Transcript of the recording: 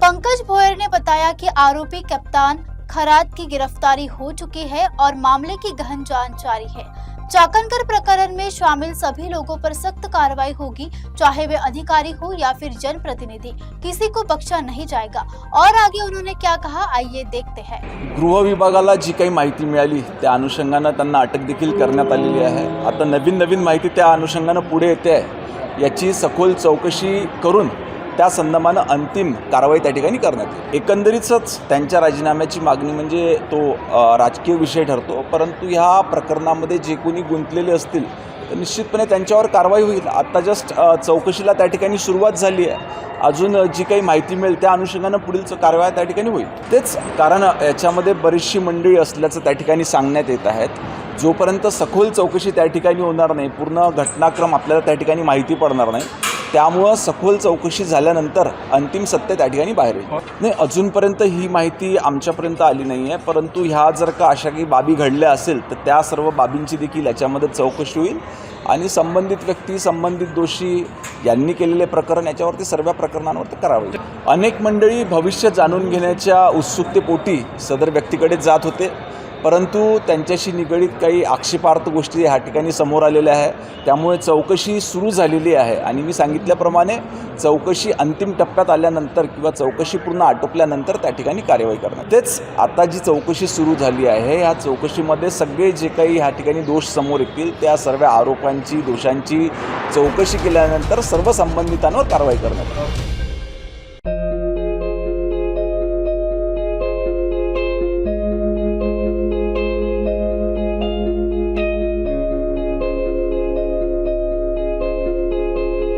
पंकज भोयर ने बताया कि आरोपी कप्तान खरात की गिरफ्तारी हो चुकी है और मामले की गहन जांच जारी है। चाकनकर प्रकरण में शामिल सभी लोगों पर सख्त कार्रवाई होगी, चाहे वे अधिकारी हो या फिर जनप्रतिनिधि, किसी को बख्शा नहीं जाएगा। और आगे उन्होंने क्या कहा, आइए देखते हैं। गृह विभागाला जी काही माहिती मिळाली त्या अनुषंगाने त्यांना अटक देखील करण्यात आलेली आहे। आता नवीन माहिती त्या अनुषंगाने पुढे येते आहे, याची सखोल चौकशी करून त्या संदर्भाने अंतिम कारवाई त्या ठिकाणी करण्यात येईल। एकंदरीतच त्यांच्या राजीनाम्याची मागणी म्हणजे तो राजकीय विषय ठरतो, परंतु ह्या प्रकरणामध्ये जे कोणी गुंतलेले असतील तर निश्चितपणे त्यांच्यावर कारवाई होईल। आता जस्ट चौकशीला त्या ठिकाणी सुरुवात झाली आहे, अजून जी काही माहिती मिळेल त्या अनुषंगाने पुढील कारवाई त्या ठिकाणी होईल। तेच कारण याच्यामध्ये बरीचशी मंडळी असल्याचं त्या ठिकाणी सांगण्यात येत आहेत। जोपर्यंत सखोल चौकशी त्या ठिकाणी होणार नाही, पूर्ण घटनाक्रम आपल्याला त्या ठिकाणी माहिती पडणार नाही, त्यामुळे सखोल चौकशी झाल्यानंतर अंतिम सत्य त्या ठिकाणी बाहेर येईल। नाही, अजूनपर्यंत ही माहिती आमच्यापर्यंत आली नाही आहे, परंतु ह्या जर का अशा काही बाबी घडल्या असेल तर त्या सर्व बाबींची देखील याच्यामध्ये चौकशी होईल आणि संबंधित व्यक्ती, संबंधित दोषी यांनी केलेले प्रकरण याच्यावरती सर्व प्रकरणांवरती कारवाई। अनेक मंडळी भविष्य जाणून घेण्याच्या उत्सुकतेपोटी सदर व्यक्तीकडे जात होते, परंतु त्यांच्याशी निगडीत काही आक्षेपार्ह गोष्टी ह्या ठिकाणी समोर आलेल्या आहे, त्यामुळे चौकशी सुरू झालेली आहे आणि मी सांगितल्याप्रमाणे चौकशी अंतिम टप्प्यात आल्यानंतर किंवा चौकशी पूर्ण आटोपल्यानंतर त्या ठिकाणी कारवाई करणार। तेच आता जी चौकशी सुरू झाली आहे, ह्या चौकशीमध्ये सगळे जे काही ह्या ठिकाणी दोष समोर येतील त्या सर्व आरोपांची, दोषांची चौकशी केल्यानंतर सर्व संबंधितांवर कारवाई करण्यात येईल।